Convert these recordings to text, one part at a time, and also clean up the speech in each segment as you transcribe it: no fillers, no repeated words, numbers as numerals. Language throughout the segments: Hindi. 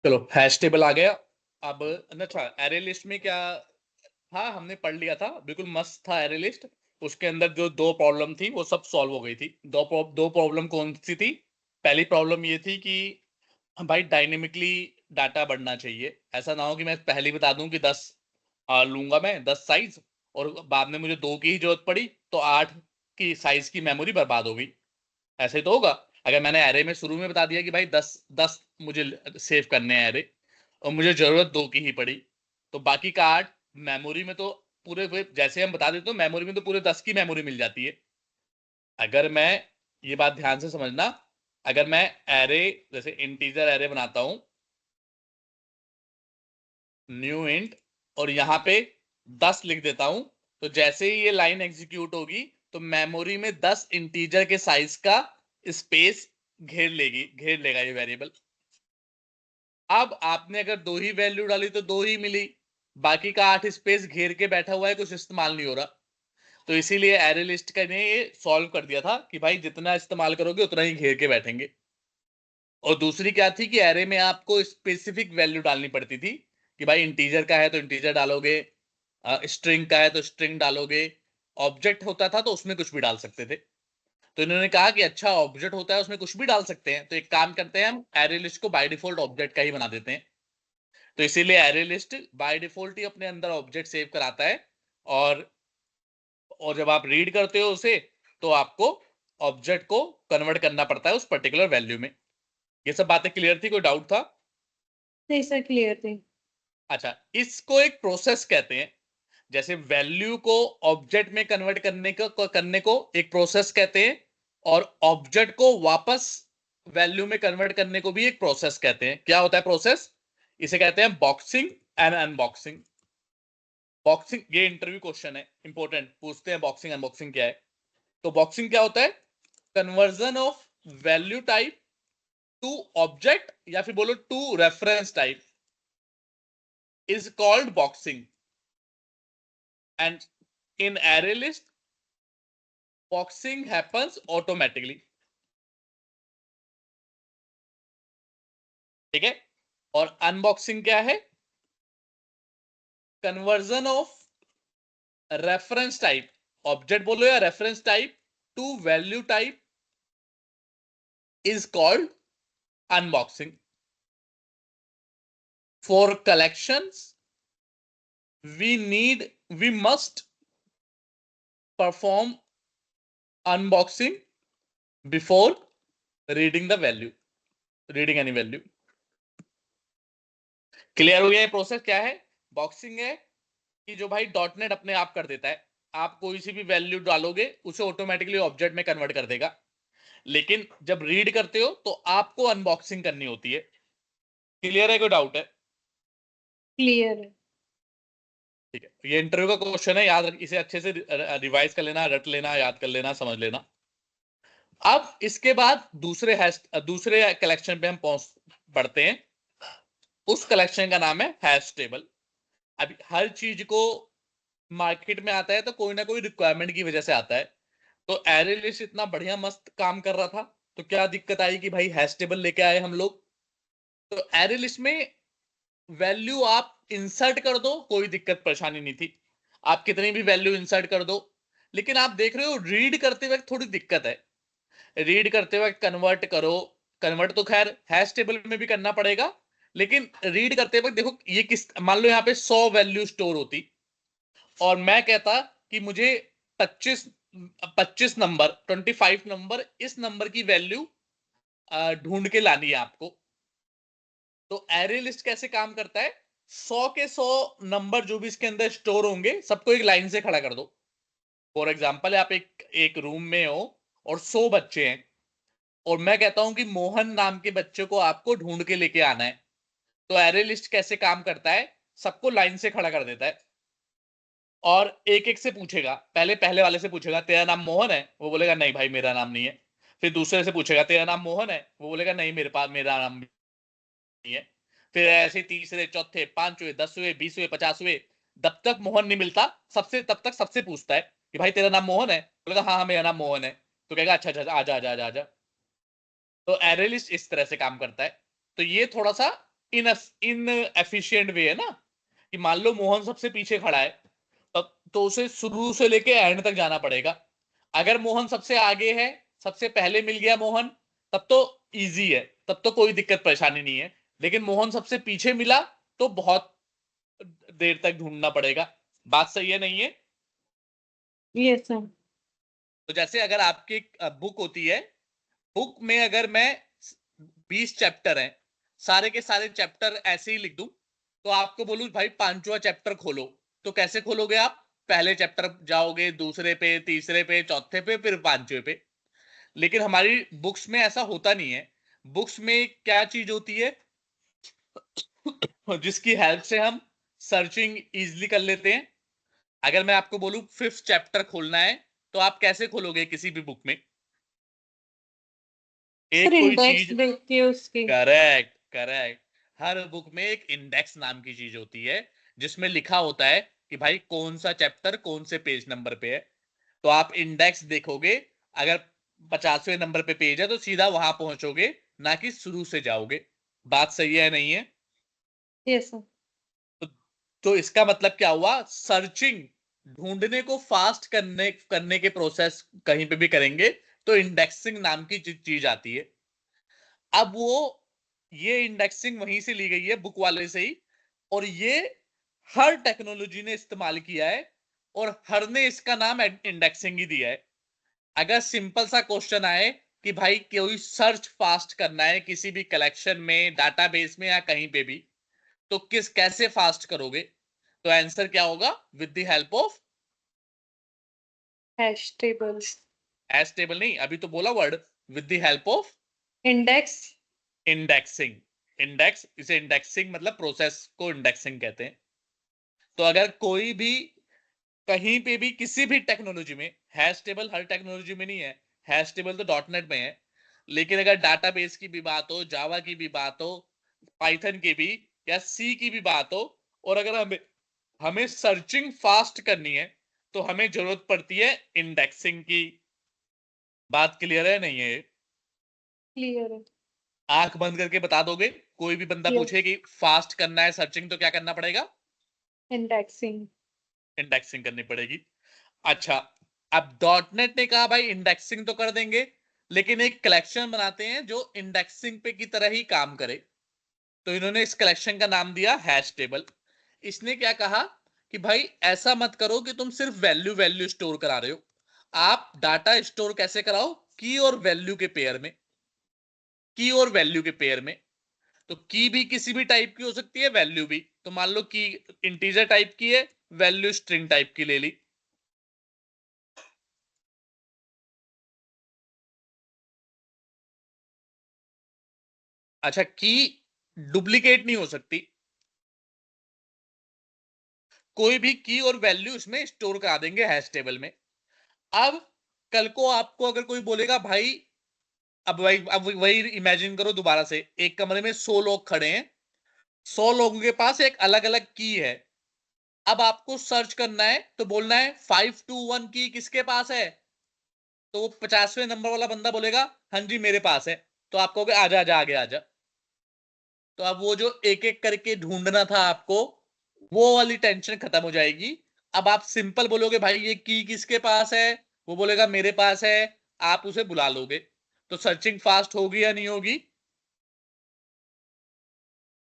चलो हैश टेबल आ गया। अब अच्छा, एरे लिस्ट में क्या, हाँ हमने पढ़ लिया था, बिल्कुल मस्त था एरे लिस्ट। उसके अंदर जो दो प्रॉब्लम थी वो सब सॉल्व हो गई थी। दो प्रॉब्लम कौन सी थी? पहली प्रॉब्लम ये थी कि भाई डायनेमिकली डाटा बढ़ना चाहिए। ऐसा ना हो कि मैं पहले बता दूं कि 10 लूंगा मैं 10 साइज, और बाद में मुझे 2 की ही जरूरत पड़ी तो 8 की साइज की मेमोरी बर्बाद हो गई। ऐसे ही तो होगा। अगर मैंने एरे में शुरू में बता दिया कि भाई 10 मुझे सेव करने हैं एरे, और मुझे जरूरत 2 की ही पड़ी, तो बाकी का 8 मेमोरी में तो जैसे हम बता देते हो मेमोरी में तो पूरे 10 की मेमोरी मिल जाती है। अगर मैं, ये बात ध्यान से समझना, अगर मैं एरे जैसे इंटीजर एरे बनाता हूं, न्यू इंट, और यहां पे 10 लिख देता हूं, तो जैसे ही ये लाइन एग्जीक्यूट होगी तो मेमोरी में 10 इंटीजर के साइज का स्पेस घेर लेगा ये वेरिएबल। अब आपने अगर 2 ही वैल्यू डाली तो 2 ही मिली, बाकी का 8 स्पेस घेर के बैठा हुआ है, कुछ इस्तेमाल नहीं हो रहा। तो इसीलिए एरे लिस्ट का ने ये सॉल्व कर दिया था कि भाई जितना इस्तेमाल करोगे उतना ही घेर के बैठेंगे। और दूसरी क्या थी कि एरे में आपको स्पेसिफिक वैल्यू डालनी पड़ती थी कि भाई इंटीजर का है तो इंटीजर डालोगे, स्ट्रिंग का है तो स्ट्रिंग डालोगे, ऑब्जेक्ट होता था तो उसमें कुछ भी डाल सकते थे। तो इन्होंने कहा कि अच्छा ऑब्जेक्ट होता है उसमें कुछ भी डाल सकते हैं, तो एक काम करते हैं, हम एरे लिस्ट को बाय डिफॉल्ट ऑब्जेक्ट का ही बना देते हैं। तो इसीलिए एरे लिस्ट बाय डिफॉल्ट ही अपने अंदर ऑब्जेक्ट सेव कराता है। और जब आप रीड करते हो उसे, तो आपको ऑब्जेक्ट को कन्वर्ट करना पड़ता है उस पर्टिकुलर वैल्यू में। ये सब बातें क्लियर थी? कोई डाउट था? नहीं सर, क्लियर थी। अच्छा, इसको एक प्रोसेस कहते हैं। जैसे वैल्यू को ऑब्जेक्ट में कन्वर्ट करने को एक प्रोसेस कहते हैं, और ऑब्जेक्ट को वापस वैल्यू में कन्वर्ट करने को भी एक प्रोसेस कहते हैं। क्या होता है प्रोसेस? इसे कहते हैं बॉक्सिंग एंड अनबॉक्सिंग। बॉक्सिंग, ये इंटरव्यू क्वेश्चन है, इंपॉर्टेंट, पूछते हैं बॉक्सिंग अनबॉक्सिंग क्या है। तो बॉक्सिंग क्या होता है? Conversion of value type to object, या फिर बोलो to reference type, is called boxing. And in array list boxing happens automatically। ठीक है। और अनबॉक्सिंग क्या है? Conversion of reference type, object बोलो या reference type, to value type, is called unboxing. For collections we must perform unboxing before reading the value, reading any value. Clear हो गया ये प्रोसेस क्या है? बॉक्सिंग है कि जो भाई डॉट नेट अपने आप कर देता है, आप कोई सी भी वैल्यू डालोगे उसे ऑटोमेटिकली ऑब्जेक्ट में कन्वर्ट कर देगा। लेकिन जब रीड करते हो तो आपको अनबॉक्सिंग करनी होती है। क्लियर है? कोई डाउट है? क्लियर है। ठीक है, ये इंटरव्यू का क्वेश्चन है, याद रख, इसे अच्छे से रिवाइज कर लेना, रट लेना, याद कर लेना, समझ लेना। अब इसके बाद दूसरे कलेक्शन पे हम पहुंच पढ़ते हैं। उस कलेक्शन का नाम है हैश टेबल। अभी हर चीज को मार्केट में आता है तो कोई ना कोई रिक्वायरमेंट की वजह से आता है। तो एरे लिस्ट इतना बढ़िया मस्त काम कर रहा था, तो क्या दिक्कत आई कि भाई हैश टेबल लेके आए हम लोग। तो एरे लिस्ट में वैल्यू आप इंसर्ट कर दो, कोई दिक्कत परेशानी नहीं थी, आप कितनी भी वैल्यू इंसर्ट कर दो। लेकिन आप देख रहे हो रीड करते वक्त थोड़ी दिक्कत है। रीड करते वक्त कन्वर्ट करो, कन्वर्ट तो खैर हैश टेबल में भी करना पड़ेगा, लेकिन रीड करते वक्त देखो ये किस, मान लो यहाँ पे 100 वैल्यू स्टोर होती, और मैं कहता कि मुझे 25 25 नंबर, 25 नंबर, इस नंबर की वैल्यू ढूंढ के लानी है आपको। तो एरे लिस्ट कैसे काम करता है? 100 के 100 नंबर जो भी इसके अंदर स्टोर होंगे सबको एक लाइन से खड़ा कर दो। फॉर एग्जाम्पल, आप एक एक रूम में हो और 100 बच्चे हैं, और मैं कहता हूं कि मोहन नाम के बच्चे को आपको ढूंढ के लेके आना है। तो एरे लिस्ट कैसे काम करता है? सबको लाइन से खड़ा कर देता है, और एक एक से पूछेगा, पहले पहले वाले से पूछेगा तेरा नाम मोहन है, वो बोलेगा नहीं भाई मेरा नाम नहीं है। फिर दूसरे से पूछेगा तेरा नाम मोहन है, वो बोलेगा नहीं मेरे पास मेरा नाम नहीं है। फिर ऐसे तीसरे, चौथे, पांचवे, 10वें, 20वें, 50वें, जब तक मोहन नहीं मिलता सबसे, तब तक सबसे पूछता है कि भाई तेरा नाम मोहन है, बोलेगा हाँ हाँ मेरा नाम मोहन है, तो कहेगा अच्छा अच्छा आजा आजा आजा आजा। तो एरे लिस्ट इस तरह से काम करता है। तो ये थोड़ा सा इन एफिशिएंट वे है ना, कि मान लो मोहन सबसे पीछे खड़ा है, तब तो उसे शुरू से लेके एंड तक जाना पड़ेगा। अगर मोहन सबसे आगे है, सबसे पहले मिल गया मोहन, तब तो इजी है, तब तो कोई दिक्कत परेशानी नहीं है। लेकिन मोहन सबसे पीछे मिला तो बहुत देर तक ढूंढना पड़ेगा। बात सही है नहीं है? Yes sir. तो जैसे अगर आपकी बुक होती है, बुक में अगर मैं 20 चैप्टर हैं, सारे के सारे चैप्टर ऐसे ही लिख दूं, तो आपको बोलूं भाई पांचवा चैप्टर खोलो, तो कैसे खोलोगे आप? पहले चैप्टर जाओगे, दूसरे पे, तीसरे पे, चौथे पे, फिर पांचवे पे। लेकिन हमारी बुक्स में ऐसा होता नहीं है। बुक्स में क्या चीज होती है जिसकी हेल्प से हम सर्चिंग इजिली कर लेते हैं। अगर मैं आपको बोलूं 5th चैप्टर खोलना है, तो आप कैसे खोलोगे किसी भी बुक में? सर एक कोई इंडेक्स चीज, देख के उसकी। करेक्ट करेक्ट, हर बुक में एक इंडेक्स नाम की चीज होती है, जिसमें लिखा होता है कि भाई कौन सा चैप्टर कौन से पेज नंबर पे है। तो आप इंडेक्स देखोगे, अगर 50वें नंबर पे पेज है तो सीधा वहां पहुंचोगे, ना कि शुरू से जाओगे। बात सही है नहीं है? Yes sir. तो, तो इसका मतलब क्या हुआ? सर्चिंग, ढूंढने को फास्ट करने करने के प्रोसेस कहीं पे भी करेंगे तो इंडेक्सिंग नाम की चीज आती है। अब वो, ये इंडेक्सिंग वहीं से ली गई है, बुक वाले से ही, और ये हर टेक्नोलॉजी ने इस्तेमाल किया है, और हर ने इसका नाम इंडेक्सिंग ही दिया है। अगर सिंपल सा क्वेश्चन आए कि भाई कोई सर्च फास्ट करना है किसी भी कलेक्शन में, डाटाबेस में, या कहीं पे भी, तो कैसे फास्ट करोगे? तो आंसर क्या होगा? With the help of hash tables. Hash table नहीं, अभी तो बोला word, with the help of index. Indexing. Index, इसे इंडेक्सिंग मतलब प्रोसेस को इंडेक्सिंग कहते हैं। तो अगर कोई भी कहीं पे भी किसी भी टेक्नोलॉजी में, हैश टेबल हर टेक्नोलॉजी में नहीं है, हैश टेबल तो डॉटनेट में है, लेकिन अगर डाटाबेस की भी बात हो, जावा की भी बात हो, पाइथन की भी, या सी की भी बात हो, और अगर हमें हमें सर्चिंग फास्ट करनी है, तो हमें जरूरत पड़ती है इंडेक्सिंग की। बात क्लियर है नहीं है? क्लियर है। आंख बंद करके बता दोगे? कोई भी बंदा यस। पूछे कि फास्ट करना है सर्चिंग, तो क्या करना पड़ेगा? इंडेक्सिंग। इंडेक्सिंग करनी पड़ेगी। अच्छा, अब डॉटनेट ने कहा भाई इंडेक्सिंग तो कर देंगे, लेकिन एक कलेक्शन बनाते हैं जो इंडेक्सिंग पे की तरह ही काम करे। तो इन्होंने इस कलेक्शन का नाम दिया हैश टेबल। इसने क्या कहा कि भाई ऐसा मत करो कि तुम सिर्फ वैल्यू वैल्यू स्टोर करा रहे हो, आप डाटा स्टोर कैसे कराओ? की और वैल्यू के पेयर में। की और वैल्यू के पेयर में। तो की भी किसी भी टाइप की हो सकती है, वैल्यू भी। तो मान लो की इंटीजर टाइप की है, वैल्यू स्ट्रिंग टाइप की ले ली। अच्छा, की डुप्लीकेट नहीं हो सकती, कोई भी की और वैल्यू इसमें स्टोर करा देंगे हैश टेबल में। अब कल को आपको अगर कोई बोलेगा भाई, अब वही इमेजिन करो दोबारा से, एक कमरे में 100 लोग खड़े हैं, 100 लोगों के पास एक अलग अलग की है। अब आपको सर्च करना है तो बोलना है 521 की किसके पास है? तो वो 50वें नंबर वाला बंदा बोलेगा हाँ जी मेरे पास है। तो आप कहोगे आजा आजा आगे आजा। तो अब वो जो एक एक करके ढूंढना था आपको, वो वाली टेंशन खत्म हो जाएगी। अब आप सिंपल बोलोगे भाई ये की किसके पास है, वो बोलेगा मेरे पास है, आप उसे बुला लोगे। तो सर्चिंग फास्ट होगी या नहीं होगी?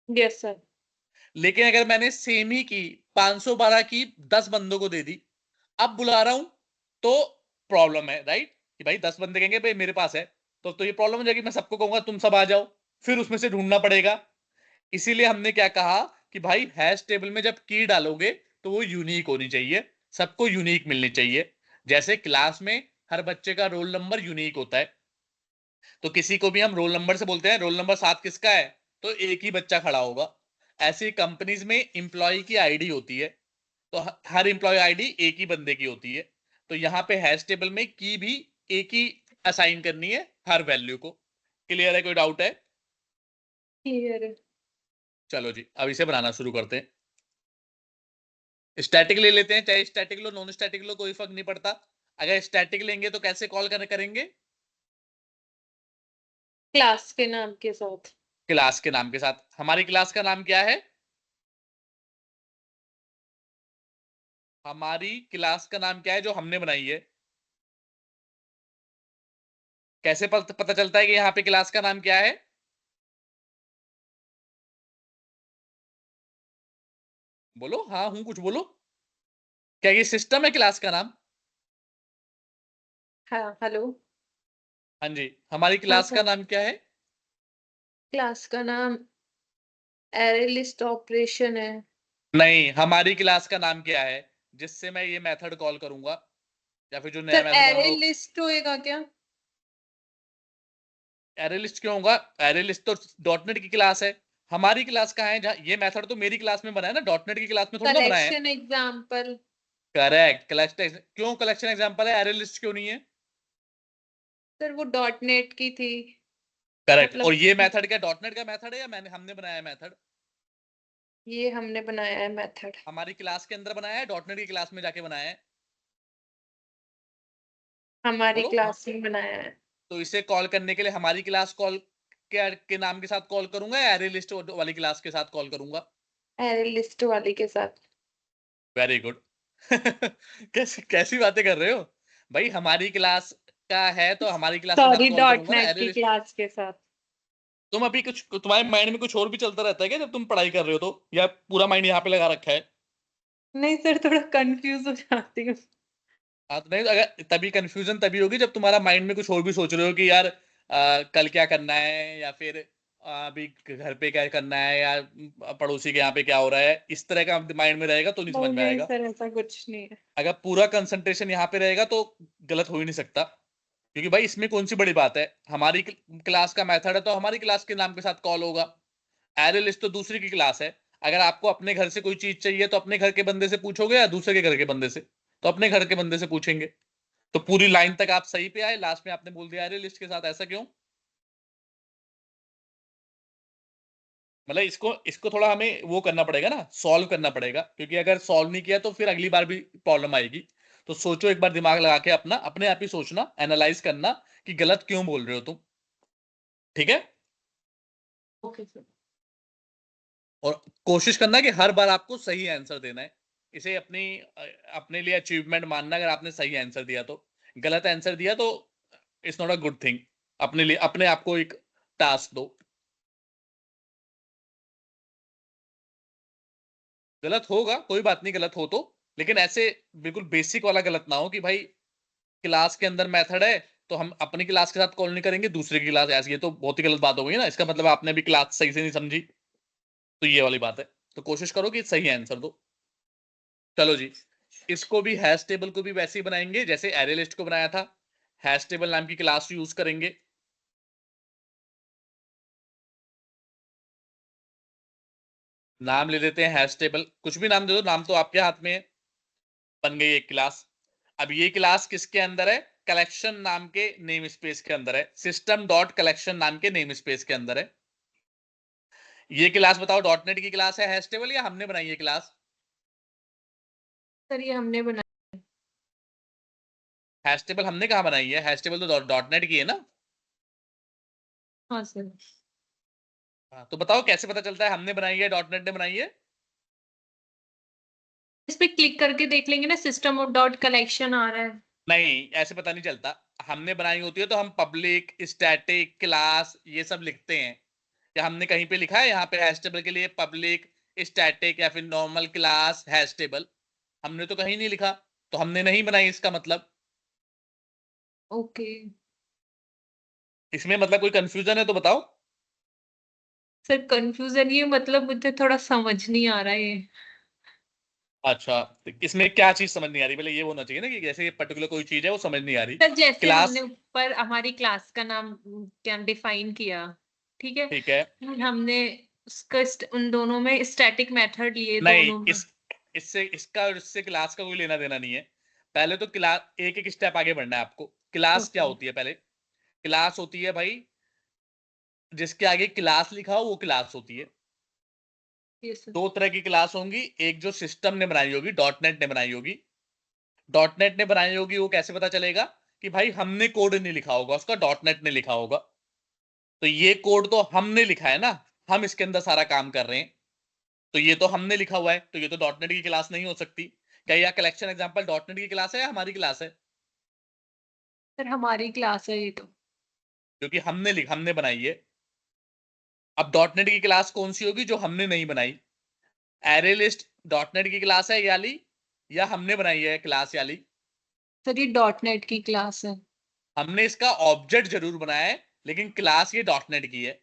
Yes sir. लेकिन अगर मैंने सेम ही की 512 की 10 बंदों को दे दी, अब बुला रहा हूं, तो प्रॉब्लम है, राइट? कि भाई 10 बंदे कहेंगे भाई मेरे पास है, तो ये प्रॉब्लम हो जाएगी। मैं सबको कहूंगा तुम सब आ जाओ, फिर उसमें से ढूंढना पड़ेगा। इसीलिए हमने क्या कहा कि भाई हैश टेबल में जब की डालोगे तो वो यूनिक होनी चाहिए, सबको यूनिक मिलनी चाहिए। जैसे क्लास में हर बच्चे का रोल नंबर यूनिक होता है, तो किसी को भी हम रोल नंबर से बोलते हैं रोल नंबर 7 किसका है, तो एक ही बच्चा खड़ा होगा। ऐसे कंपनीज में इंप्लॉय की आईडी होती है, तो हर इंप्लॉय आईडी एक ही बंदे की होती है। तो यहाँ पे हैश टेबल में की भी एक ही असाइन करनी है हर वैल्यू को। क्लियर है? कोई डाउट है? क्लियर है। चलो जी, अब इसे बनाना शुरू करते हैं। स्टैटिक ले लेते हैं, चाहे स्टैटिक लो नॉन स्टैटिक लो, कोई फर्क नहीं पड़ता। अगर स्टैटिक लेंगे तो कैसे कॉल करेंगे? क्लास के नाम के साथ। क्लास के नाम के साथ। हमारी क्लास का नाम क्या है? हमारी क्लास का नाम क्या है जो हमने बनाई है? कैसे पता चलता है कि यहाँ पे क्लास का नाम क्या है? बोलो, हाँ हूं, कुछ बोलो। क्या ये सिस्टम है क्लास का नाम? हाँ हेलो। हाँ जी, हमारी हाँ क्लास का सर। नाम क्या है? क्लास का नाम एरे लिस्ट ऑपरेशन है। नहीं, हमारी क्लास का नाम क्या है जिससे मैं ये मेथड कॉल करूंगा, या फिर जो नया सर मेथड एरे बनाऊंगा? लिस्ट होएगा क्या? एरे लिस्ट क्यों होगा? एरे लिस्ट तो डॉटनेट की क्लास है। हमारी क्लास कहाँ है? जहाँ ये मेथड तो मेरी क्लास में बना है ना, डॉटनेट की क्लास में थोड़ी ना बनाया है। Collection example. Correct, collection. क्यों कलेक्शन एग्जांपल है, एरे लिस्ट क्यों नहीं है? सर वो डॉट नेट की थी। करेक्ट। मतलब और ये मेथड क्या डॉटनेट का मेथड है या हमने बनाया है मेथड? ये हमने बनाया है मेथड। हमारी क्लास के अंदर बनाया है, डॉटनेट की क्लास में जाके बनाया है? हमारी बोलो। क्लास में बनाया है। तो इसे कॉल करने के लिए हमारी क्लास कॉल के नाम के साथ कॉल करूंगा या एरे लिस्ट वाली क्लास के साथ कॉल करूंगा? एरे लिस्ट वाली के साथ। Very good. कैसी कैसी बातें कर रहे हो भाई? हमारी क्लास का है तो हमारी क्लास के साथ सॉरी कॉल डॉट करूंगा ना, नेट एरे की लिस्ट। क्लास के साथ। तुम अभी कुछ, तुम्हारे माइंड में कुछ और भी चलता रहता है क्या जब तुम पढ़ाई कर रहे हो तो, या पूरा माइंड यहाँ पे लगा रखा है? नहीं सर थोड़ा कंफ्यूज हो जाती हूँ। हाँ तो नहीं, अगर तभी कंफ्यूजन तभी होगी जब तुम्हारा माइंड में कुछ और भी सोच रहे हो कि यार कल क्या करना है, या फिर अभी घर पे क्या करना है, या पड़ोसी के यहाँ पे क्या हो रहा है, इस तरह का माइंड में रहेगा तो नहीं समझ नहीं में नहीं आएगा। सर ऐसा कुछ नहीं है। अगर पूरा कंसंट्रेशन यहाँ पे रहेगा तो गलत हो ही नहीं सकता। क्योंकि भाई इसमें कौन सी बड़ी बात है, हमारी क्लास का मेथड है तो हमारी क्लास के नाम के साथ कॉल होगा। एरे लिस्ट तो दूसरी की क्लास है। अगर आपको अपने घर से कोई चीज चाहिए तो अपने घर के बंदे से पूछोगे या दूसरे के घर के बंदे से? तो अपने घर के बंदे से पूछेंगे। तो पूरी लाइन तक आप सही पे आए, लास्ट में आपने बोल दिया एरे लिस्ट के साथ, ऐसा क्यों? मतलब इसको इसको थोड़ा हमें वो करना पड़ेगा ना, सॉल्व करना पड़ेगा, क्योंकि अगर सॉल्व नहीं किया तो फिर अगली बार भी प्रॉब्लम आएगी। तो सोचो एक बार, दिमाग लगा के अपना, अपने आप ही सोचना, एनालाइज करना कि गलत क्यों बोल रहे हो तुम। ठीक है? Okay sir. और कोशिश करना कि हर बार आपको सही आंसर देना है। इसे अपने लिए अचीवमेंट मानना, अगर आपने सही आंसर दिया तो। गलत आंसर दिया तो it's not a good thing. अपने लिए अपने आप को एक टास्क दो। गलत होगा कोई बात नहीं, गलत हो तो, लेकिन ऐसे बिल्कुल बेसिक वाला गलत ना हो कि भाई क्लास के अंदर मेथड है तो हम अपनी क्लास के साथ कॉल नहीं करेंगे, दूसरे की क्लास ऐसी है, तो बहुत ही गलत बात हो गई ना। इसका मतलब आपने भी क्लास सही से नहीं समझी। तो ये वाली बात है। तो कोशिश करो कि सही आंसर दो। चलो जी, इसको भी हैश टेबल को भी वैसे ही बनाएंगे जैसे एरे लिस्ट को बनाया था। हैश टेबल नाम की क्लास यूज करेंगे। नाम ले देते हैं हैश टेबल, कुछ भी नाम दे दो, नाम तो आपके हाथ में है। बन गई एक क्लास। अब ये क्लास किसके अंदर है? कलेक्शन नाम के नेम स्पेस के अंदर है, सिस्टम डॉट कलेक्शन नाम के नेम स्पेस के अंदर है। ये क्लास बताओ डॉट नेट की क्लास है हैश टेबल, या हमने बनाई है क्लास? सर ये हमने बनाया। हैश टेबल हमने कहा बनाई है? हैश टेबल तो डॉट नेट की है ना। हाँ सर। हाँ, तो बताओ कैसे पता चलता है हमने बनाई है डॉट नेट ने बनाई है? इस पे क्लिक करके देख लेंगे ना, सिस्टम और डॉट कलेक्शन आ रहा है। नहीं, ऐसे पता नहीं चलता। हमने बनाई होती है तो हम पब्लिक स्टैटिक क्लास ये सब लिखते हैं। या हमने कहीं पे लिखा है यहाँ पे हैश टेबल के लिए पब्लिक स्टैटिक या फिर नॉर्मल क्लास हैश टेबल? हमने तो कहीं नहीं लिखा। तो हमने नहीं बनाई इसका मतलब। ओके। इसमें मतलब कोई कंफ्यूजन है तो बताओ। सर कंफ्यूजन ये मतलब मुझे थोड़ा समझ नहीं आ रहा है ये। अच्छा, तो इसमें क्या चीज समझ नहीं आ रही? पहले ये होना चाहिए ना कि जैसे पर्टिकुलर कोई चीज है वो समझ नहीं आ रही। सर जैसे हमने क्लास। ऊपर हमारी क्लास का नाम क्या डिफाइन किया, ठीक है। ठीक है। हमने उसका उन दोनों में स्टैटिक मेथड लिए नहीं, दोनों में। इससे इसका और इससे क्लास का कोई लेना देना नहीं है। पहले तो क्लास, एक एक स्टेप आगे बढ़ना है आपको। क्लास क्या ओके। होती है पहले? क्लास होती है भाई, जिसके आगे क्लास लिखा हो वो क्लास होती है। Yes sir. दो तरह की क्लास होंगी, एक जो सिस्टम ने बनाई होगी, डॉट नेट ने बनाई होगी। डॉट नेट ने बनाई होगी वो कैसे पता चलेगा? कि भाई हमने कोड नहीं लिखा होगा उसका, डॉट नेट ने लिखा होगा। तो ये कोड तो हमने लिखा है ना, हम इसके अंदर सारा काम कर रहे हैं, तो ये तो हमने लिखा हुआ है, तो ये तो डॉटनेट की क्लास नहीं हो सकती। क्या यह कलेक्शन एग्जांपल डॉटनेट की क्लास है या हमारी क्लास है? सर हमारी क्लास है ये तो। क्योंकि हमने बनाई है। अब डॉटनेट की क्लास कौन सी होगी जो हमने नहीं बनाई? एरे लिस्ट डॉटनेट की क्लास है याली, या हमने बनाई है क्लास याली? सर ये डॉट नेट की क्लास है। हमने इसका ऑब्जेक्ट जरूर बनाया है, लेकिन क्लास ये डॉटनेट की है।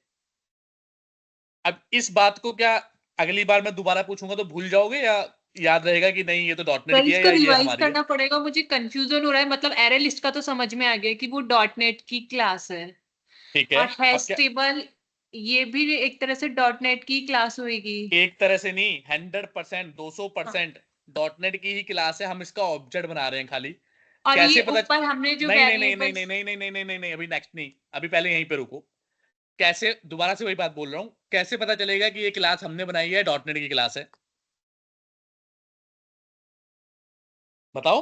अब इस बात को क्या अगली बार मैं दोबारा पूछूंगा तो भूल जाओगे, या याद रहेगा कि नहीं ये तो डॉटनेट सर की है इसको या ये रिवाइज हमारी है? करना पड़ेगा, मुझे कंफ्यूजन हो रहा है। मतलब एरे लिस्ट का तो समझ में आ गया कि वो डॉट नेट की क्लास है, ठीक है। और और हैश क्या? टेबल ये भी एक तरह से डॉट नेट की क्लास होगी। एक तरह से नहीं, 100%, हाँ। 200% डॉटनेट की ही क्लास है, हम इसका ऑब्जेक्ट बना रहे हैं खाली। और ये कैसे पता? ऊपर हमने जो नहीं नहीं नहीं नहीं नहीं वेरिएबल्स। नहीं नहीं नहीं नहीं नहीं नहीं, अभी नेक्स्ट नहीं, अभी पहले यहीं पे रुको। कैसे, दोबारा से वही बात बोल रहा हूं, कैसे पता चलेगा कि ये क्लास हमने बनाई है, डॉटनेट की क्लास है? बताओ।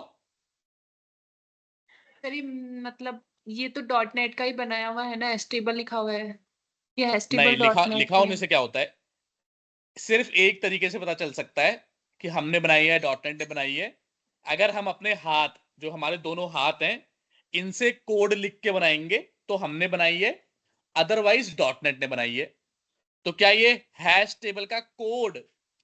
सर ये मतलब ये तो डॉट नेट का ही बनाया हुआ है ना, हैश टेबल लिखा हुआ है, ये हैश नहीं, टेबल लिखा डॉट नेट लिखा की होने है। से क्या होता है? सिर्फ एक तरीके से पता चल सकता है कि हमने बनाई है, डॉटनेट ने बनाई है। अगर हम अपने हाथ, जो हमारे दोनों हाथ हैं, इनसे कोड लिख के बनाएंगे तो हमने बनाई है, अदरवाइज डॉटनेट ने बनाई है। तो क्या ये हैश टेबल का कोड,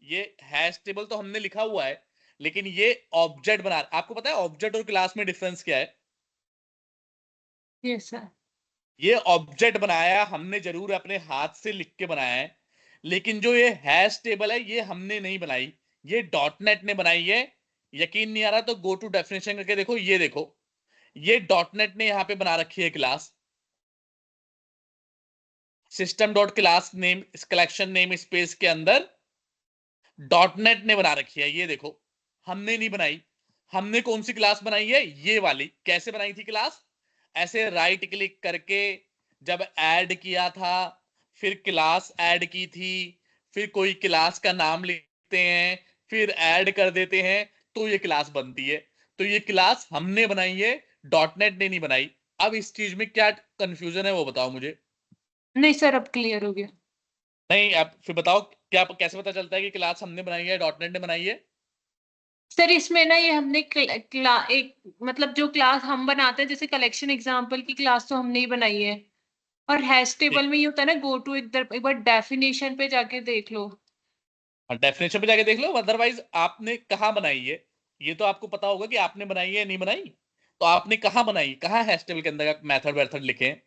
ये हैश टेबल तो हमने लिखा हुआ है, लेकिन ये ऑब्जेक्ट बना, आपको पता है ऑब्जेक्ट और क्लास में डिफरेंस क्या है? Yes sir. ये ऑब्जेक्ट बनाया हमने जरूर अपने हाथ से लिख के बनाया है, लेकिन जो ये हैश टेबल है ये हमने नहीं बनाई, ये डॉटनेट ने बनाई है। यकीन नहीं आ रहा तो गो टू डेफिनेशन करके देखो, ये देखो, ये डॉटनेट ने यहां पे बना रखी है class, system dot class name, इस कलेक्शन नेम स्पेस के अंदर डॉटनेट ने बना रखी है, ये देखो। हमने नहीं बनाई। हमने कौन सी क्लास बनाई है? ये वाली। कैसे बनाई थी क्लास? ऐसे राइट क्लिक करके, जब ऐड किया था, फिर क्लास ऐड की थी, फिर कोई क्लास का नाम लिखते हैं, फिर ऐड कर देते हैं, तो ये क्लास बनती है। तो ये क्लास हमने बनाई है, डॉटनेट ने नहीं बनाई। अब इस चीज में क्या कंफ्यूजन है वो बताओ मुझे। नहीं सर अब क्लियर हो गया। नहीं, आप फिर बताओ, क्या कैसे पता चलता है कि क्लास हमने बनाई है, डॉटनेट ने बनाई है? सर इसमें ना ये हमने एक मतलब जो क्लास हम बनाते हैं, जैसे कलेक्शन एग्जाम्पल की क्लास तो हमने ही बनाई है। और हैश टेबल ठीक। में ये होता है ना, गो टू एक बार डेफिनेशन पे जाके देख लो। डेफिनेशन पे जाके देख लो, अदरवाइज आपने कहाँ बनाई है? ये तो आपको पता होगा कि आपने बनाई है, नहीं बनाई। तो आपने कहाँ बनाई, कहाँ हैश टेबल के अंदर का मेथड वेथड लिखे हैं?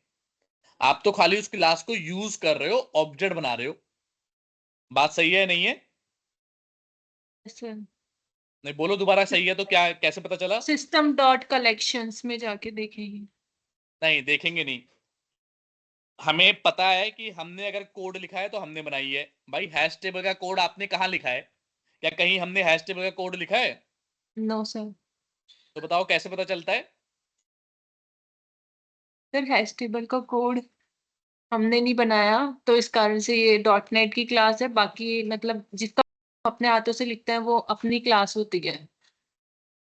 आप तो खाली उस क्लास को यूज कर रहे हो, ऑब्जेक्ट बना रहे हो। बात सही है नहीं है? सर नहीं, बोलो दोबारा, सही है तो क्या, कैसे पता चला? सिस्टम डॉट कलेक्शंस में जाके देखेंगे। नहीं, देखेंगे नहीं। हमें पता है कि हमने अगर कोड लिखा है तो हमने बनाई है। भाई हैश टेबल का कोड आपने कहाँ लिखा है? क्या कहीं हमने हैश टेबल का कोड लिखा है? No sir. तो बताओ कैसे पता चलता है? सर हैश टेबल का कोड हमने नहीं बनाया, तो इस कारण से ये डॉट नेट की क्लास है। बाकी मतलब जिसका अपने हाथों से लिखते हैं वो अपनी क्लास होती है।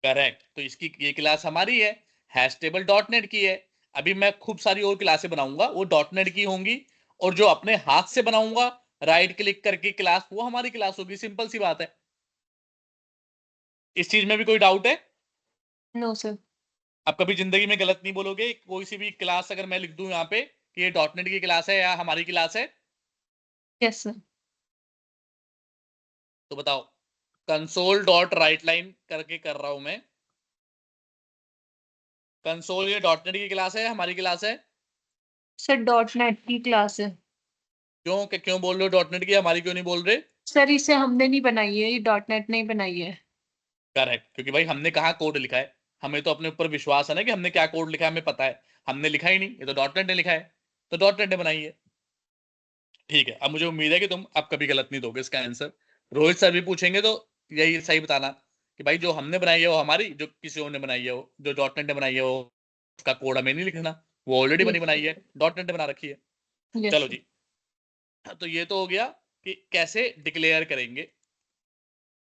करेक्ट, तो इसकी ये क्लास हमारी है, हैश टेबल डॉट नेट की है। अभी मैं खूब सारी और क्लासें बनाऊंगा, वो डॉट नेट की होंगी, और जो अपने हाथ से बनाऊंगा राइट क्लिक करके क्लास, वो हमारी क्लास होगी। सिंपल सी बात है। इस चीज में भी कोई डाउट है? No sir. आप कभी जिंदगी में गलत नहीं बोलोगे? कोई सी भी क्लास अगर मैं लिख दूं यहाँ पे कि ये डॉट नेट की क्लास है या हमारी क्लास है, यस सर। तो बताओ। कंसोल डॉट राइट लाइन करके कर रहा हूं मैं। कंसोल ये डॉट नेट की क्लास है, हमारी क्लास है? सर डॉट नेट की क्लास है। क्यों बोल रहे हो डॉट नेट की, हमारी क्यों नहीं बोल रहे? सर इसे हमने नहीं बनाई है, ये डॉट नेट ने ही बनाई है। करेक्ट, क्योंकि भाई हमने कहाँ कोड लिखा है? हमें तो अपने ऊपर विश्वास है ना कि हमने क्या कोड लिखा है, हमें पता है। हमने लिखा ही नहीं, ये तो डॉट नेट ने लिखा है, तो डॉट नेट ने बनाई है। ठीक है, अब मुझे उम्मीद है कि तुम अब कभी गलत नहीं दोगे इसका आंसर। रोहित सर भी पूछेंगे तो यही सही बताना कि भाई जो हमने बनाई है वो हमारी, जो किसी और ने बनाई है वो, जो डॉट नेट ने बनाई है वो, उसका कोड हमें नहीं लिखना, वो ऑलरेडी बनी यस बनाई है, डॉट नेट ने बना रखी है। यस चलो सर। जी। तो ये तो हो गया कि कैसे डिक्लेयर करेंगे।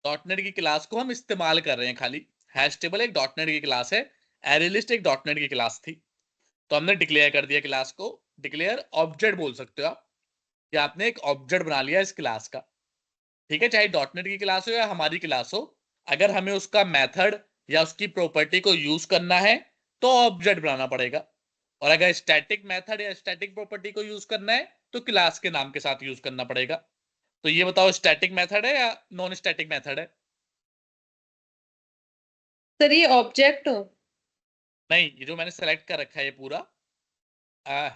डॉटनेट की क्लास को हम इस्तेमाल कर रहे हैं खाली। हैश टेबल एक डॉटनेट की क्लास है, एरे लिस्ट एक डॉटनेट की क्लास थी, तो हमने डिक्लेयर कर दिया क्लास को। डिक्लेयर ऑब्जेक्ट बोल सकते हो आप, कि आपने एक ऑब्जेक्ट बना लिया इस क्लास का, ठीक है, चाहे डॉटनेट की क्लास हो या हमारी क्लास हो। अगर हमें उसका मेथड या उसकी प्रॉपर्टी को यूज करना है तो ऑब्जेक्ट बनाना पड़ेगा, और अगर स्टैटिक मेथड या स्टैटिक प्रॉपर्टी को यूज करना है तो क्लास के नाम के साथ यूज करना पड़ेगा। तो ये बताओ, स्टैटिक मेथड है या नॉन स्टैटिक मेथड है? सर ये ऑब्जेक्ट नहीं, ये जो मैंने सेलेक्ट कर रखा है ये पूरा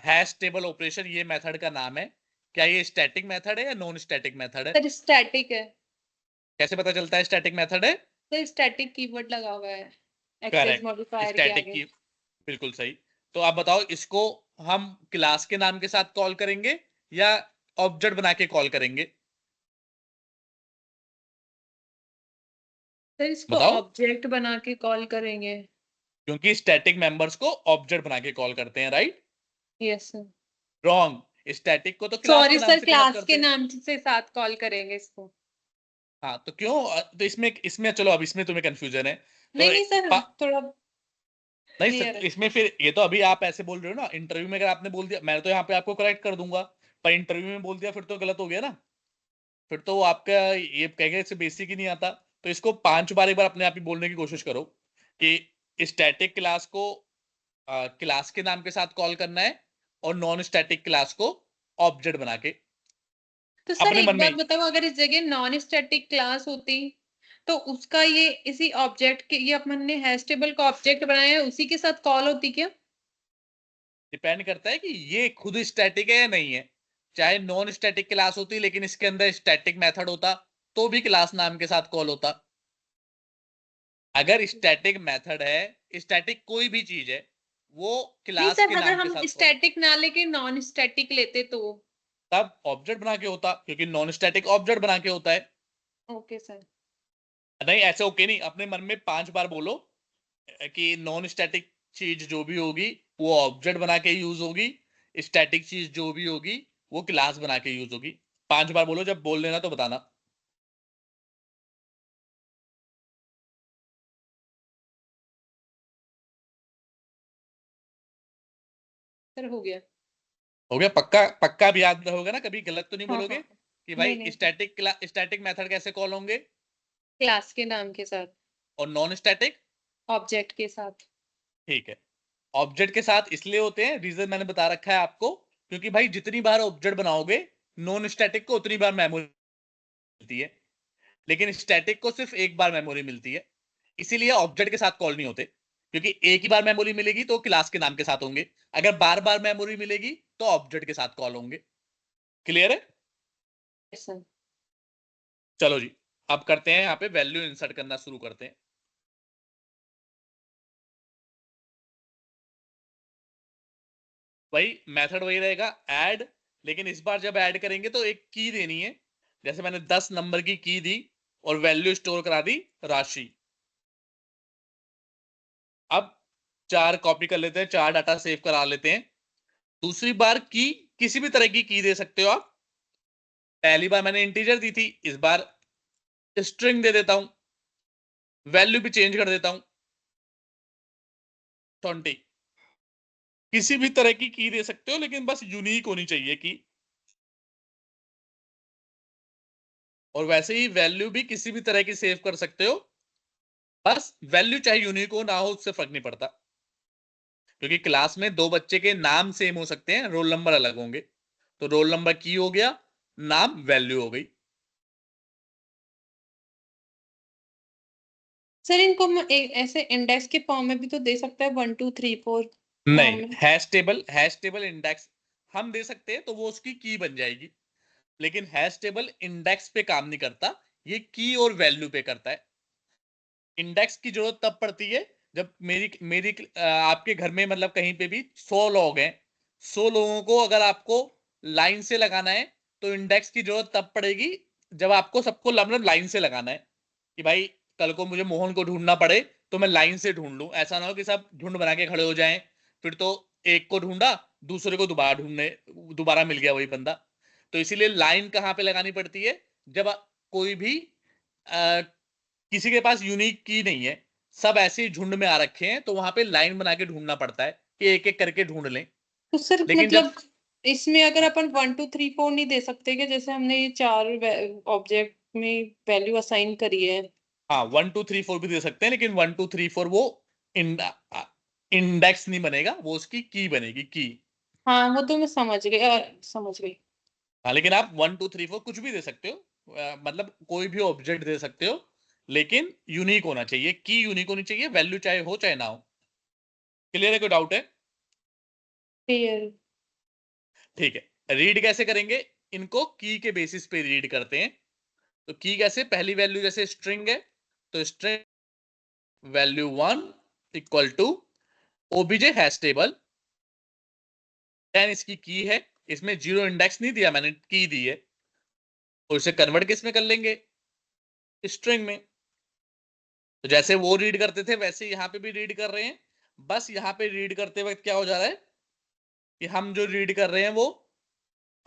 हैश टेबल ऑपरेशन, ये मेथड का नाम है। क्या ये स्टैटिक मेथड है या नॉन स्टैटिक मेथड है? सर स्टैटिक है। कैसे पता चलता है स्टैटिक मेथड है? सर स्टैटिक कीवर्ड लगा हुआ है एक्सेस करेक्ट, मॉडिफायर के स्टैटिक आगे। की, बिल्कुल सही। तो आप बताओ, इसको हम क्लास के नाम के साथ कॉल करेंगे या ऑब्जेक्ट बना के कॉल करेंगे? सर इसको बताओ, ऑब्जेक्ट बना के कॉल करेंगे। क्योंकि स्टैटिक मेंबर्स को ऑब्जेक्ट बना के कॉल करते हैं, right? Yes sir. Wrong, static को तो क्लास सॉरी के नाम सर, से कनेक्ट क्लास करते के हैं। नाम से साथ कॉल करेंगे इसको। हाँ, तो क्यों? तो इसमें इसमें चलो, अब इसमें तुम्हें कंफ्यूजन है तो नहीं नहीं सर, थोड़ा नहीं क्लियर है। इसमें फिर ये तो अभी आप ऐसे बोल रहे हो ना, इंटरव्यू में अगर आपने बोल दिया, मैं तो यहाँ पे आपको करेक्ट कर दूंगा, पर इंटरव्यू में बोल दिया फिर तो गलत हो गया ना। फिर तो वो आपका ये कहेगा इससे बेसिक ही नहीं आता। तो इसको 5 बार एक बार अपने आप ही बोलने की कोशिश करो कि स्टैटिक क्लास को क्लास के नाम के साथ कॉल करना है, और नॉन स्टैटिक क्लास को ऑब्जेक्ट बना के तो सर अपने एक मन में बात ही। बताओ, अगर इस जगह नॉन स्टैटिक क्लास होती तो उसका ये इसी ऑब्जेक्ट के, ये अपन ने हैश टेबल का ऑब्जेक्ट बनाया है, उसी के साथ कॉल होती क्या? डिपेंड करता है कि ये खुद स्टैटिक है या नहीं है। चाहे नॉन स्टैटिक क्लास होती लेकिन इसके अंदर स्टैटिक मेथड होता तो भी क्लास नाम के साथ कॉल होता। अगर स्टैटिक मेथड है, स्टैटिक कोई भी चीज है, वो नहीं क्लास सर, के अगर नाम के हम साथ कॉल, स्टैटिक ना लेके नॉन स्टैटिक लेते तो। तब ऑब्जेक्ट बना के होता, क्योंकि नॉन स्टैटिक ऑब्जेक्ट बना के होता है। Okay sir. नहीं, ऐसे ओके नहीं, अपने मन में 5 बार बोलो कि नॉन स्टैटिक चीज जो भी होगी वो ऑब्जेक्ट बना के यूज होगी, स्टैटिक चीज जो भी होगी वो क्लास बना के यूज होगी। 5 बार बोलो, जब बोल लेना तो बताना। सर हो गया। हो गया? पक्का? पक्का भी याद होगा ना, कभी गलत तो नहीं हाँ बोलोगे हाँ। कि नहीं भाई नहीं, स्टैटिक मेथड कैसे कॉल होंगे क्लास के नाम के साथ, और नॉन स्टैटिक? ऑब्जेक्ट के साथ। ठीक है, ऑब्जेक्ट के साथ इसलिए होते हैं, रीजन मैंने बता रखा है आपको, क्योंकि भाई जितनी बार ऑब्जेक्ट बनाओगे नॉन स्टैटिक को उतनी बार मेमोरी मिलती है, लेकिन स्टैटिक को सिर्फ एक बार मेमोरी मिलती है। इसीलिए ऑब्जेक्ट के साथ कॉल नहीं होते, क्योंकि एक ही बार मेमोरी मिलेगी तो क्लास के नाम के साथ होंगे, अगर बार बार मेमोरी मिलेगी तो ऑब्जेक्ट के साथ कॉल होंगे। क्लियर है? Yes sir. चलो जी, अब करते हैं यहाँ पे वैल्यू इंसर्ट करना शुरू करते हैं। वही मेथड वही रहेगा, ऐड, लेकिन इस बार जब ऐड करेंगे तो एक की देनी है। जैसे मैंने 10 नंबर की दी और वैल्यू स्टोर करा दी राशि। अब 4 कॉपी कर लेते हैं, 4 डाटा सेव करा लेते हैं। दूसरी बार किसी भी तरह की दे सकते हो आप। पहली बार मैंने इंटीजर दी थी, इस बार स्ट्रिंग दे देता हूं, वैल्यू भी चेंज कर देता हूं 20। किसी भी तरह की दे सकते हो, लेकिन बस यूनिक होनी चाहिए की। और वैसे ही वैल्यू भी किसी भी तरह की सेव कर सकते हो, बस वैल्यू चाहे यूनिक हो ना हो उससे फर्क नहीं पड़ता, क्योंकि क्लास में 2 बच्चे के नाम सेम हो सकते हैं, रोल नंबर अलग होंगे। तो रोल नंबर की हो गया, नाम वैल्यू हो गई। सर इनको हम ऐसे इंडेक्स के फॉर्म में भी तो दे सकता है, 1 2 3 4 फॉर्म नहीं, में। हैश टेबल इंडेक्स हम दे सकते हैं तो वो उसकी की बन जाएगी, लेकिन हैश टेबल इंडेक्स पे काम नहीं करता, ये की और वैल्यू पे करता है। इंडेक्स की जरूरत तब पड़ती है जब मेरी मेरी आपके घर में मतलब कहीं पे भी 100 लोग हैं, 100 लोगों को अगर आपको लाइन से लगाना है तो इंडेक्स की जरूरत तब पड़ेगी जब आपको सबको मतलब लाइन से लगाना है, कि भाई कल को मुझे मोहन को ढूंढना पड़े तो मैं लाइन से ढूंढ लूं, ऐसा ना हो कि सब झुंड बना के खड़े हो जाएं, फिर तो एक को ढूंढा, दूसरे को दोबारा मिल गया वही बंदा। तो इसीलिए लाइन कहाँ पे लगानी पड़ती है? जब कोई भी किसी के पास यूनिक की नहीं है, सब ऐसे ही झुंड में आ रखे हैं, तो वहां पे लाइन बना के ढूंढना पड़ता है कि एक एक करके ढूंढ लें। तो सर लेकिन जब मतलब इसमें अगर अपन 1 2 3 4 नहीं दे सकते क्या, जैसे हमने ये 4 ऑब्जेक्ट में वैल्यू असाइन करी है? हाँ 1 2 3 4 भी दे सकते हैं, लेकिन 1 2 3 4 वो इंडेक्स नहीं बनेगा, वो उसकी की बनेगी, की। हाँ वो तो मैं समझ गई, समझ गई। हाँ लेकिन आप 1 2 3 4 कुछ भी दे सकते हो, मतलब कोई भी ऑब्जेक्ट दे सकते हो, लेकिन यूनिक होना चाहिए, की यूनिक होनी चाहिए, वैल्यू चाहे हो चाहे ना हो। क्लियर है, कोई डाउट है? क्लियर। ठीक है, रीड कैसे करेंगे? इनको की के बेसिस पे रीड करते हैं। तो की कैसे? पहली वैल्यू जैसे स्ट्रिंग है, तो string value 1 equal to OBJ hash table 10 इसकी की है, इसमें जीरो इंडेक्स नहीं दिया मैंने, की दी है। और इसे कन्वर्ट किस में कर लेंगे? स्ट्रिंग में। तो जैसे वो रीड करते थे वैसे यहाँ पे भी रीड कर रहे हैं, बस यहाँ पे रीड करते वक्त क्या हो जा रहा है कि हम जो रीड कर रहे हैं वो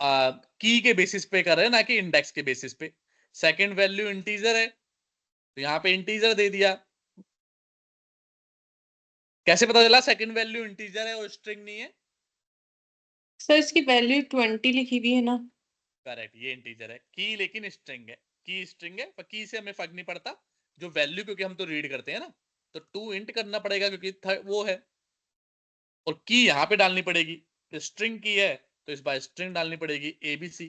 की के बेसिस पे कर रहे हैं, ना कि इंडेक्स के बेसिस पे। सेकंड वैल्यू इंटीजर है, तो यहाँ पे इंटीजर दे दिया। कैसे पता चला सेकंड वैल्यू इंटीजर है और स्ट्रिंग नहीं है? सर इसकी वैल्यू 20 लिखी हुई है ना? करेक्ट, ये इंटीजर है, की लेकिन स्ट्रिंग है, की स्ट्रिंग है, पर की से हमें फर्क नहीं पड़ता, जो वैल्यू, क्योंकि हम तो रीड करते हैं ना, तो टू इंट करना पड़ेगा क्योंकि वो है, और की यहाँ पे डालनी पड़ेगी, स्ट्रिंग की है तो इस बार स्ट्रिंग डालनी पड़ेगी एबीसी।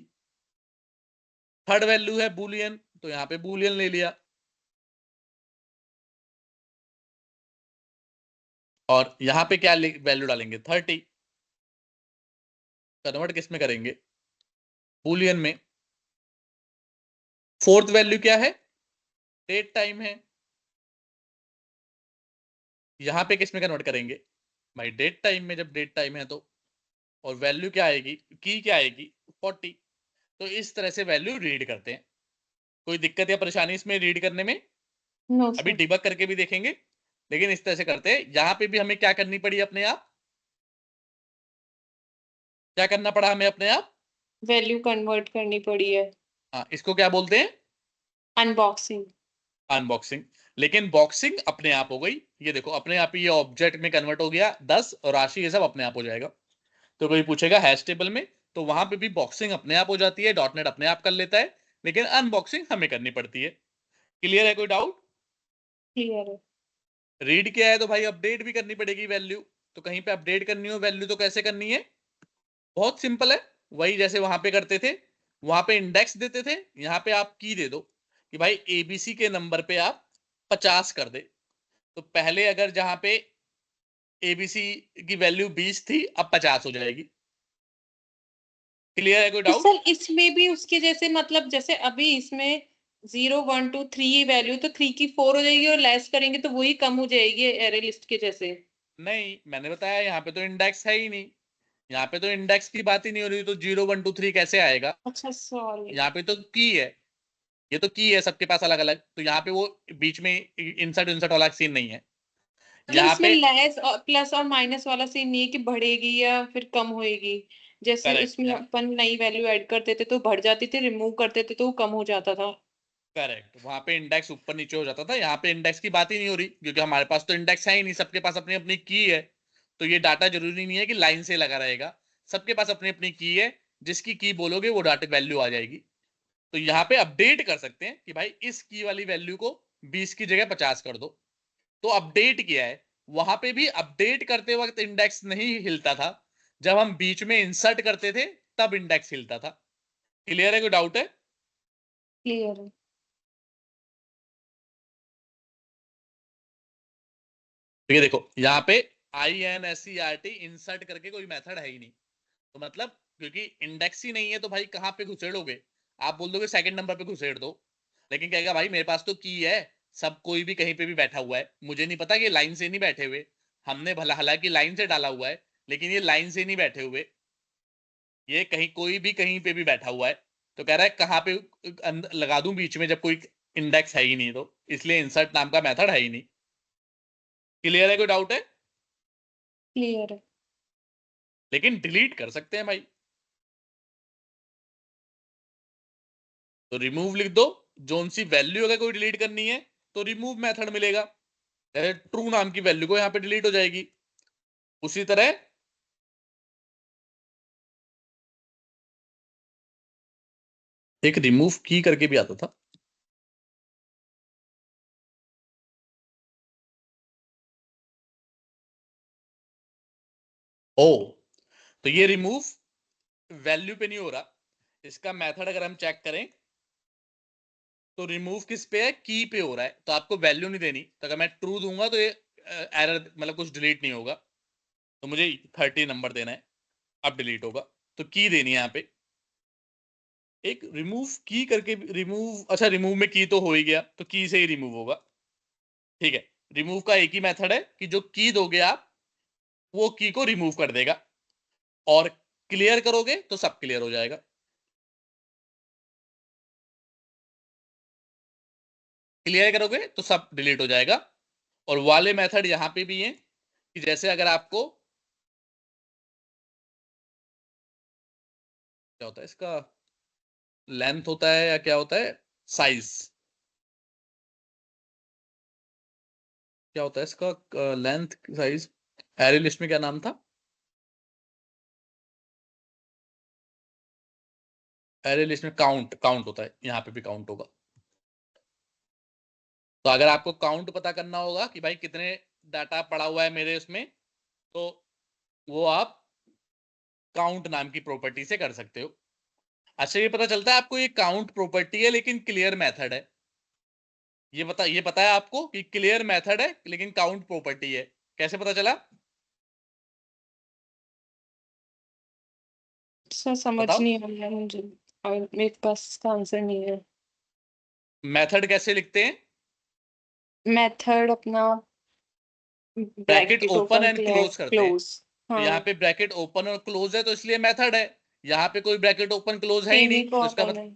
थर्ड वैल्यू है बुलियन, तो यहाँ पे बुलियन ले लिया, और यहाँ पे क्या वैल्यू डालेंगे? 30। कन्वर्ट किस में करेंगे? बुलियन में। फोर्थ वैल्यू क्या है? डेट टाइम है, यहाँ पे किस में कन्वर्ट करेंगे? भाई डेट टाइम में, जब डेट टाइम है तो। और वैल्यू क्या आएगी, की क्या आएगी? 40। तो इस तरह से वैल्यू रीड करते हैं। कोई दिक्कत या परेशानी इसमें रीड करने में? नो अभी सर। डिबग करके भी देखेंगे, लेकिन इस तरह से करते हैं। यहाँ पे भी हमें क्या करनी पड़ी अपने आप? क्या करना पड़ा हमें अपने आप? वैल्यू कन्वर्ट करनी पड़ी है। हाँ, इसको क्या बोलते हैं? अनबॉक्सिंग। अनबॉक्सिंग। लेकिन बॉक्सिंग अपने आप हो गई, ये देखो अपने आप ही ये ऑब्जेक्ट में कन्वर्ट हो गया 10, और राशि ये सब अपने आप हो जाएगा। तो कोई पूछेगा हैश टेबल में, तो वहां पे भी बॉक्सिंग अपने आप हो जाती है, डॉटनेट अपने आप कर लेता है, लेकिन अनबॉक्सिंग हमें करनी पड़ती है। क्लियर है, कोई डाउट? क्लियर है। रीड किया है तो भाई अपडेट भी करनी पड़ेगी वैल्यू, तो कहीं पे अपडेट करनी हो वैल्यू तो कैसे करनी है? बहुत सिंपल है, वही जैसे वहां पे करते थे। वहां पे इंडेक्स देते थे, यहाँ पे आप की दे दो कि भाई एबीसी के नंबर पे आप 50 कर दे। तो पहले अगर जहां पे एबीसी की वैल्यू 20 थी, अब 50 हो जाएगी। क्लियर है, कोई तो डाउट? सर इसमें भी उसके जैसे, मतलब जैसे अभी इसमें 0 1 2 3 वैल्यू, तो 3 की 4 हो जाएगी, और लेस करेंगे तो वही कम हो जाएगी एरे लिस्ट के जैसे। नहीं, मैंने बताया यहाँ पे तो इंडेक्स है ही नहीं, यहाँ पे तो इंडेक्स की बात ही नहीं हो रही, तो 0 1 2 3 कैसे आएगा? अच्छा सॉरी। यहाँ पे तो की है, ये तो की है सबके पास अलग अलग, तो यहाँ पे वो बीच में इंसर्ट इंसर्ट वाला सीन नहीं है मतलब यहाँ इसमें पे। लेस और प्लस और माइनस वाला सीन नहीं है कि बढ़ेगी या फिर कम होएगी। जैसे इसमें करेक्ट, अपन नई वैल्यू ऐड करते थे तो बढ़ जाती थी, रिमूव करते थे तो वो कम हो जाता था। करेक्ट, वहां पे इंडेक्स ऊपर नीचे हो जाता था, यहाँ पे इंडेक्स की बात ही नहीं हो रही, क्योंकि हमारे पास तो इंडेक्स है ही नहीं, सबके पास अपनी अपनी की है। तो ये डाटा जरूरी नहीं है कि लाइन से लगा रहेगा, सबके पास अपनी अपनी की है, जिसकी की बोलोगे वो डाटा वैल्यू आ जाएगी। तो यहाँ पे अपडेट कर सकते हैं कि भाई इस की वाली वैल्यू को 20 की जगह 50 कर दो। तो अपडेट किया है, वहां पे भी अपडेट करते वक्त इंडेक्स नहीं हिलता था, जब हम बीच में इंसर्ट करते थे तब इंडेक्स हिलता था। क्लियर है, कोई डाउट है? क्लियर है। तो ये देखो यहाँ पे INSERT इंसर्ट करके कोई मेथड है ही नहीं, तो मतलब क्योंकि इंडेक्स ही नहीं है तो भाई कहाँ पे घुसेड़ोगे? आप बोल दोगे सेकंड नंबर पे घुसेड़ दो, लेकिन कहेगा भाई मेरे पास तो की है, सब कोई भी कहीं पे भी बैठा हुआ है, मुझे नहीं पता कि लाइन से नहीं बैठे हुए, हमने भला हालांकि लाइन से डाला हुआ है, लेकिन ये लाइन से नहीं बैठे हुए, ये कहीं कोई भी कहीं पे भी बैठा हुआ है। तो कह रहा है कहाँ पे लगा दूं बीच में, जब कोई इंडेक्स है ही नहीं, तो इसलिए इंसर्ट नाम का मेथड है ही नहीं। क्लियर है, कोई डाउट है? क्लियर है। लेकिन डिलीट कर सकते हैं भाई, तो रिमूव लिख दो, जोन सी वैल्यू अगर कोई डिलीट करनी है तो रिमूव मेथड मिलेगा, ट्रू नाम की वैल्यू को यहाँ पे डिलीट हो जाएगी। उसी तरह एक रिमूव की करके भी आता था। ओ, तो ये रिमूव वैल्यू पे नहीं हो रहा, इसका मेथड अगर हम चेक करें तो रिमूव किस पे है, की पे हो रहा है, तो आपको वैल्यू नहीं देनी। तो अगर मैं ट्रू दूंगा तो ये एरर मतलब कुछ डिलीट नहीं होगा, तो मुझे 30 नंबर देना है, अब डिलीट होगा, तो की देनी है यहाँ पे। एक रिमूव की करके रिमूव, अच्छा रिमूव में की तो हो ही गया, तो की से ही रिमूव होगा। ठीक है, रिमूव का एक ही मेथड है कि जो की दोगे आप वो की को रिमूव कर देगा, और क्लियर करोगे तो सब क्लियर हो जाएगा। क्लियर करोगे तो सब डिलीट हो जाएगा। और वाले मेथड यहां पे भी है कि जैसे अगर आपको, क्या होता है इसका, लेंथ होता है या क्या होता है, साइज, क्या होता है इसका, लेंथ साइज, एरे लिस्ट में क्या नाम था, एरे लिस्ट में काउंट, काउंट होता है, यहाँ पे भी काउंट होगा। तो अगर आपको काउंट पता करना होगा कि भाई कितने डाटा पड़ा हुआ है मेरे उसमें, तो वो आप काउंट नाम की प्रॉपर्टी से कर सकते हो। अच्छा, ये पता चलता है आपको ये काउंट प्रॉपर्टी है लेकिन क्लियर मेथड है, ये पता है आपको कि क्लियर मेथड है लेकिन काउंट प्रॉपर्टी है, कैसे पता चला सर समझ बताओ। नहीं आ रहा है मुझे, और मेरे पास इसका आंसर नहीं है। मेथड कैसे लिखते हैं, मेथड अपना bracket bracket open open and close करते हैं। क्लोज। तो हाँ, यहाँ पे ब्रैकेट ओपन और क्लोज है तो इसलिए मेथड है, यहाँ पे कोई ब्रैकेट ओपन क्लोज है ही सेमी नहीं, तो कॉलन है।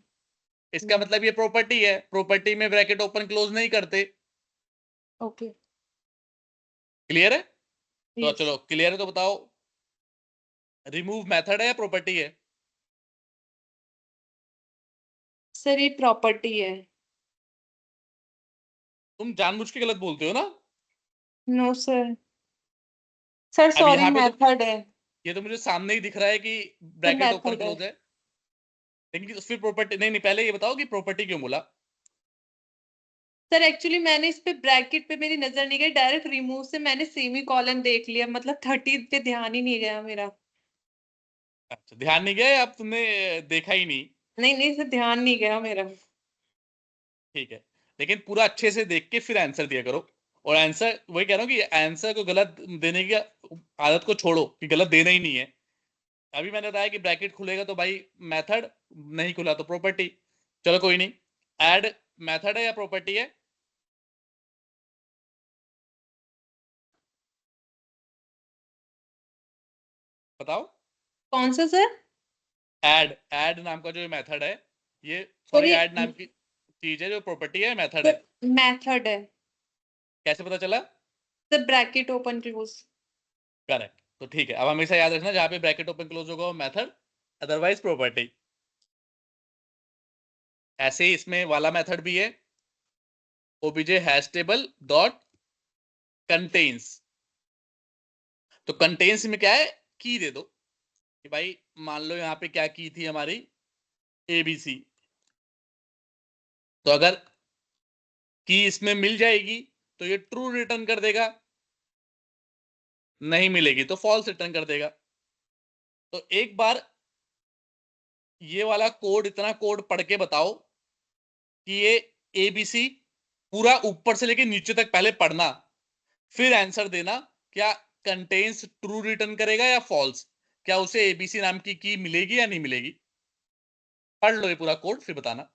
इसका मतलब ये प्रॉपर्टी है, प्रॉपर्टी में ब्रैकेट ओपन क्लोज नहीं करते। ओके। क्लियर है, तो यस चलो क्लियर है तो बताओ, रिमूव मेथड है या प्रॉपर्टी है। सर, ये प्रॉपर्टी है। तुम जानबूझ के गलत बोलते हो ना। नो सर, सर अब सॉरी, यहाँ पे तो मेथड है। ये तो मुझे सामने ही दिख रहा है कि सर ब्रैकेट ओपन मेथड है। क्लोज है, लेकिन फिर प्रॉपर्टी नहीं, नहीं पहले ये बताओ कि प्रॉपर्टी क्यों बोला। सर एक्चुअली मैंने इस पे ब्रैकेट पे मेरी नजर नहीं गई, डायरेक्ट रिमूव से मैंने सेमी कॉलन देख लिया, मतलब 30 पे ध्यान ही नहीं गया मेरा। अच्छा, ध्यान नहीं गया, अब तुमने देखा ही नहीं। नहीं नहीं सर, ध्यान नहीं गया मेरा। ठीक है, लेकिन पूरा अच्छे से देख के फिर आंसर दिया करो। और आंसर वही कह रहा हूँ कि आंसर को गलत देने की आदत को छोड़ो कि गलत देना ही नहीं है। अभी मैंने बताया कि ब्रैकेट खुलेगा तो भाई मेथड, नहीं खुला तो प्रॉपर्टी। चलो कोई नहीं, ऐड मेथड है या प्रॉपर्टी है, बताओ। कौन सा सर? ऐड, ऐड नाम का जो मेथड है, ये सर सॉरी ये ऐड नाम की चीज है जो प्रॉपर्टी है, मेथड है, मेथड है। कैसे पता चला। Sir bracket open close. Correct, तो ठीक है, अब हमेशा याद रखना जहां पे ब्रैकेट ओपन क्लोज होगा वो मेथड, अदरवाइज प्रॉपर्टी। ऐसे ही इसमें वाला मेथड भी है, OBJ hash table dot contains. तो कंटेन्स में क्या है, की दे दो कि भाई मान लो यहाँ पे क्या की थी हमारी, एबीसी। तो अगर की इसमें मिल जाएगी तो ये ट्रू रिटर्न कर देगा, नहीं मिलेगी तो फॉल्स रिटर्न कर देगा। तो एक बार ये वाला कोड, इतना कोड पढ़ के बताओ कि ये एबीसी पूरा ऊपर से लेके नीचे तक पहले पढ़ना, फिर आंसर देना, क्या कंटेन्स ट्रू रिटर्न करेगा या फॉल्स, क्या उसे एबीसी नाम की मिलेगी या नहीं मिलेगी। पढ़ लो ये पूरा कोड फिर बताना।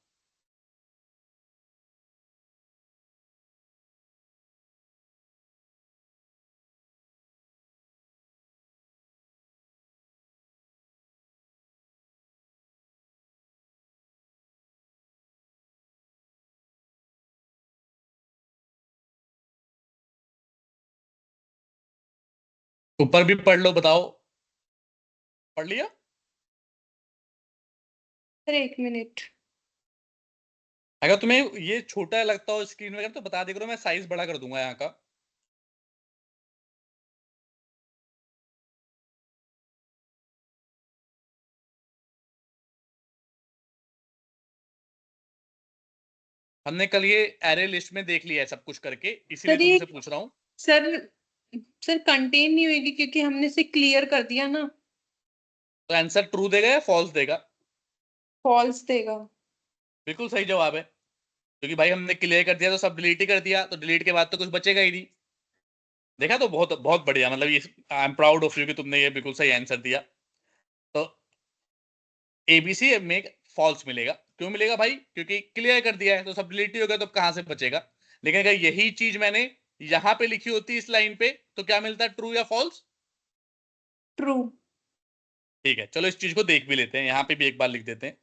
ऊपर भी पढ़ लो, बताओ, पढ़ लिया। सर एक मिनट। अगर तुम्हें ये छोटा लगता हो स्क्रीन वगैरह तो बता दे करो, मैं साइज बड़ा कर दूंगा यहाँ का। हमने कल ये एरे लिस्ट में देख लिया है सब कुछ करके, इसीलिए सर ये तुमसे पूछ रहा हूँ। सर कंटेन नहीं होगी क्योंकि हमने इसे क्लियर कर दिया ना। तो आंसर ट्रू देगा या फॉल्स देगा? फॉल्स देगा। बिल्कुल सही जवाब है, क्योंकि भाई हमने क्लियर कर दिया तो सब डिलीट ही कर दिया, तो डिलीट के बाद तो कुछ बचेगा ही नहीं। देखा, तो बहुत बहुत बढ़िया, मतलब ये I am proud of you कि तुमने ये बिल्कुल सही आंसर दिया। तो एबीसी में फॉल्स मिलेगा। क्यों मिलेगा भाई? क्योंकि क्लियर कर दिया है तो सब डिलीट ही हो गया, तो कहां से बचेगा। लेकिन अगर यही चीज मैंने यहां पे लिखी होती इस लाइन पे, तो क्या मिलता? ट्रू या फॉल्स? ट्रू। ठीक है, चलो इस चीज को देख भी लेते हैं, यहां पे भी एक बार लिख देते हैं।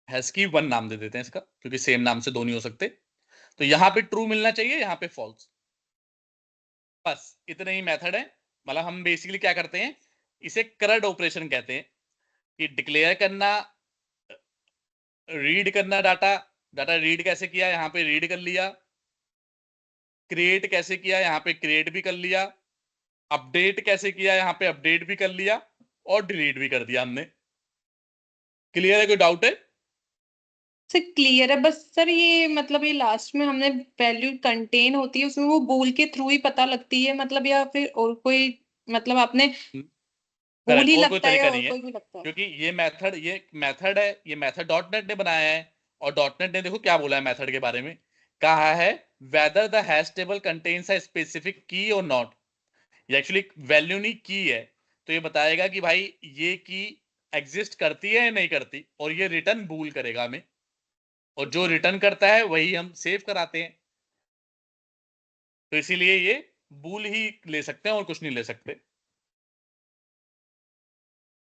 हैस्की 1 नाम दे देते हैं इसका, क्योंकि सेम नाम से दो नहीं हो सकते। तो यहां पे ट्रू मिलना चाहिए, यहां पे फॉल्स। बस इतने ही मेथड है। मतलब हम बेसिकली क्या करते हैं, इसे करड ऑपरेशन कहते हैं, कि डिक्लेयर करना, रीड करना डाटा, डाटा रीड कैसे किया, यहाँ पे रीड कर लिया। क्रिएट कैसे किया, यहाँ पे क्रिएट भी कर लिया। अपडेट कैसे किया, यहाँ पे अपडेट भी कर लिया। और डिलीट भी कर दिया हमने। क्लियर है? कोई डाउट है? सर क्लियर है, बस सर ये मतलब ये लास्ट में हमने वैल्यू कंटेन होती है उसमें वो बोल के थ्रू ही पता लगती है, मतलब या फिर और कोई, मतलब आपने बोल करेक्ट, ही और कोई लगता है या तरीका और नहीं है, कोई भी लगता है। क्योंकि ये मेथड है, ये मेथड डॉट नेट ने बनाया है। और डॉट नेट ने देखो क्या बोला है मेथड के बारे में। कहा है whether the hash table contains a specific की और नॉट। ये एक्चुअली वैल्यू नहीं, की है। तो ये बताएगा कि भाई ये की एग्जिस्ट करती है या नहीं करती, और ये रिटर्न बूल करेगा हमें। और जो रिटर्न करता है वही हम सेव कराते हैं। तो इसीलिए ये बूल ही ले सकते हैं और कुछ नहीं ले सकते।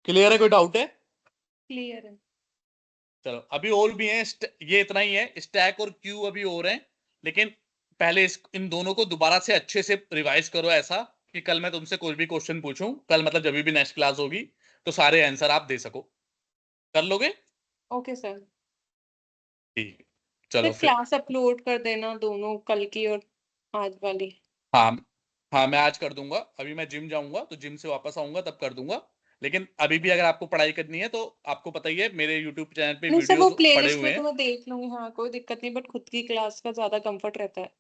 क्लियर है? कोई डाउट है? क्लियर है। चलो, अभी और भी हैं, ये इतना ही है, स्टैक और क्यू अभी और हैं। लेकिन पहले इन दोनों को दोबारा से अच्छे से रिवाइज करो, ऐसा कि कल मैं तुमसे कोई भी क्वेश्चन पूछूं, कल मतलब जब भी नेक्स्ट क्लास होगी, तो सारे आंसर आप दे सको। कर लोगे? Okay sir. ठीक है, सर चलो फिर। क्लास अपलोड कर देना दोनों, कल की और आज वाली। हाँ हाँ, मैं आज कर दूंगा। अभी मैं जिम जाऊंगा, तो जिम से वापस आऊंगा तब कर दूंगा। लेकिन अभी भी अगर आपको पढ़ाई करनी है, तो आपको पता ही है मेरे यूट्यूब चैनल पे नहीं सर वो वीडियोस पड़े प्लेलिस्ट हुए में तो हैं। मैं देख लूंगी, हाँ कोई दिक्कत नहीं, बट खुद की क्लास का ज्यादा कंफर्ट रहता है।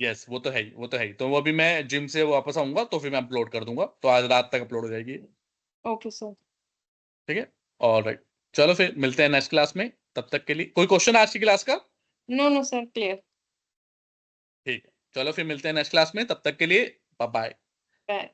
यस, वो तो है ही, वो तो है ही। तो वो अभी मैं जिम से वापस आऊंगा तो फिर मैं अपलोड कर दूंगा, तो आज रात तक अपलोड हो जाएगी। Okay sir. ठीक है, ऑलराइट। चलो फिर मिलते हैं नेक्स्ट क्लास में, तब तक के लिए कोई क्वेश्चन आज की क्लास का? No no sir, clear. ठीक है, चलो फिर मिलते हैं नेक्स्ट क्लास में, तब तक के लिए बाय बाय। बाय।